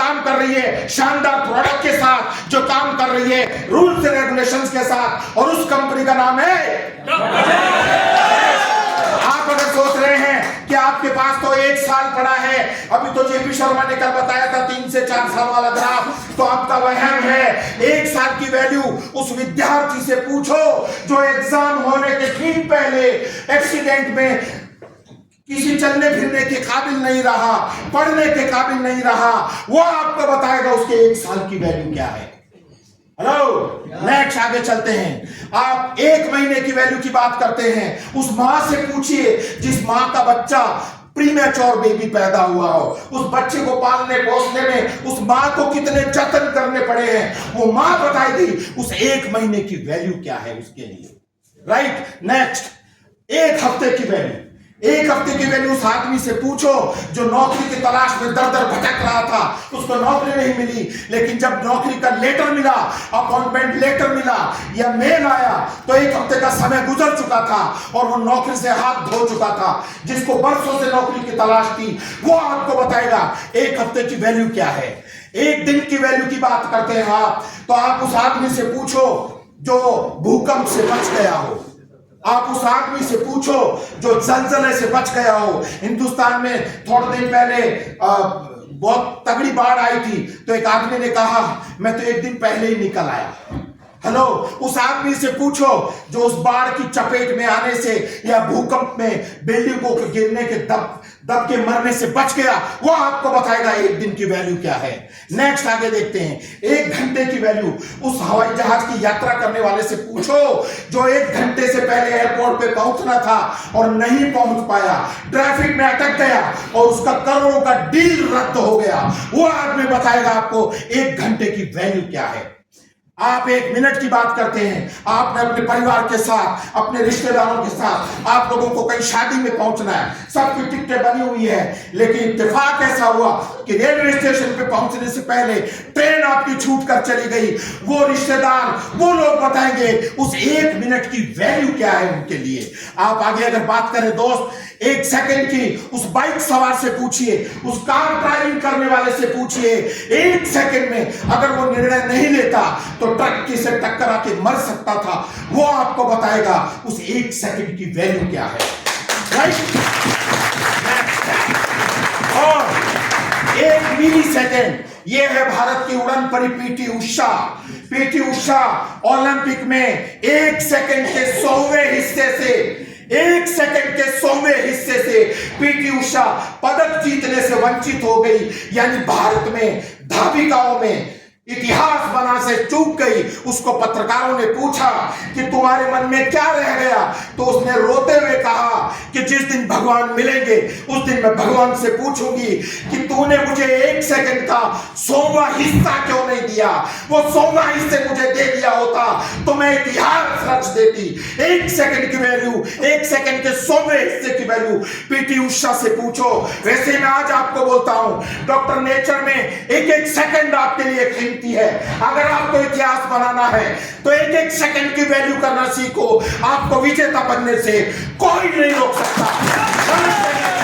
काम कर रही है शानदार प्रोडक्ट के साथ, जो काम कर रही है रूल्स एंड रेगुलेशंस के साथ, और उस कंपनी का नाम है। आप अगर सोच रहे हैं कि आपके पास तो 1 साल पड़ा है, अभी तो जेपी शर्मा ने कल बताया था 3 से 4 साल वाला ग्राफ, तो आपका वहम है। 1 साल की वैल्यू उस विद्यार्थी से पूछो जो एग्जाम होने के ठीक पहले एक्सीडेंट में किसी चलने फिरने के काबिल नहीं रहा, पढ़ने के काबिल नहीं रहा, वो आपको बताएगा उसके 1 साल की वैल्यू क्या है। हेलो, नेक्स्ट आगे चलते हैं। आप 1 महीने की वैल्यू की बात करते हैं, उस मां से पूछिए जिस मां का बच्चा प्रीमेच्योर बेबी पैदा हुआ हो, उस बच्चे को पालने पोसने में उस मां को कितने जतन करने पड़े हैं, वो मां बताएगी उस 1 महीने की वैल्यू क्या है उसके लिए। राइट, नेक्स्ट 1 हफ्ते की वैल्यू। 1 हफ्ते की वैल्यू उस आदमी से पूछो जो नौकरी की तलाश में दर दर भटक रहा था, उसको नौकरी नहीं मिली, लेकिन जब नौकरी का लेटर मिला, अपॉइंटमेंट लेटर मिला या मेल आया, तो 1 हफ्ते का समय गुजर चुका था और वो नौकरी से हाथ धो चुका था। जिसको बरसों से नौकरी की तलाश थी, वो आपको बताएगा 1 हफ्ते की वैल्यू क्या है। 1 दिन की वैल्यू की बात करते हैं आप, तो आप उस आदमी से पूछो जो भूकंप से बच गया हो, आप उस आदमी से पूछो जो जलजले से बच गया हो। हिंदुस्तान में थोड़े दिन पहले बहुत तगड़ी बाढ़ आई थी, तो एक आदमी ने कहा मैं तो 1 दिन पहले ही निकल आया। हेलो, उस आदमी से पूछो जो उस बाढ़ की चपेट में आने से या भूकंप में बिल्डिंगों के गिरने के दब के मरने से बच गया, वो आपको बताएगा 1 दिन की वैल्यू क्या है। नेक्स्ट आगे देखते हैं। 1 घंटे की वैल्यू उस हवाई जहाज की यात्रा करने वाले से पूछो जो 1 घंटे से पहले एयरपोर्ट पे पहुंचना था और नहीं पहुंच पाया, ट्रैफिक में अटक गया और उसका करोड़ों का डील रद्द हो गया। वो आदमी बताएगा आपको 1 घंटे की वैल्यू क्या है। आप 1 मिनट की बात करते हैं, आपने अपने परिवार के साथ, अपने रिश्तेदारों के साथ, आप लोगों को कहीं शादी में पहुंचना है, सबकी टिकटें बनी हुई है, लेकिन इत्तेफाक ऐसा हुआ कि रेलवे स्टेशन पे पहुंचने से पहले ट्रेन आपकी छूट कर चली गई। वो रिश्तेदार, वो लोग बताएंगे उस 1 मिनट की वैल्यू क्या है उनके लिए। आप आगे अगर बात करें दोस्त, 1 सेकंड की उस बाइक सवार से पूछिए, उस कार ड्राइविंग करने वाले से पूछिए, 1 सेकंड में अगर वो निर्णय नहीं लेता तो ट्रक की से टक्कर आके मर सकता था। वो आपको बताएगा उस 1 सेकंड की वैल्यू क्या है। राइट, और 1 मिली सेकंड, ये है भारत की उड़न परी PT Usha. PT Usha Olympic में 1 सेकंड के 100वें हिस्से से, 1 सेकंड के 100वें हिस्से से पीटी उषा पदक जीतने से वंचित हो गई। यानी भारत में धाविकाओं में इतिहास बना से चूक गई। उसको पत्रकारों ने पूछा कि तुम्हारे मन में क्या रह गया, तो उसने रोते हुए कहा कि जिस दिन भगवान मिलेंगे उस दिन मैं भगवान से पूछूंगी कि तूने मुझे 1 सेकंड का 100वां हिस्सा क्यों नहीं दिया। वो 100वां हिस्से मुझे दे दिया होता तो मैं इतिहास रच देती। 1 सेकंड की वैल्यू, 1 सेकंड के 100वें हिस्से की वैल्यू पीटी उषा से पूछो। वैसे मैं आज आपको बोलता हूं, डॉक्टर नेचर में 1-1 सेकंड आपके लिए है। अगर आपको इतिहास बनाना है तो 1-1 सेकंड की वैल्यू करना सीखो। आपको विजेता बनने से कोई नहीं रोक सकता।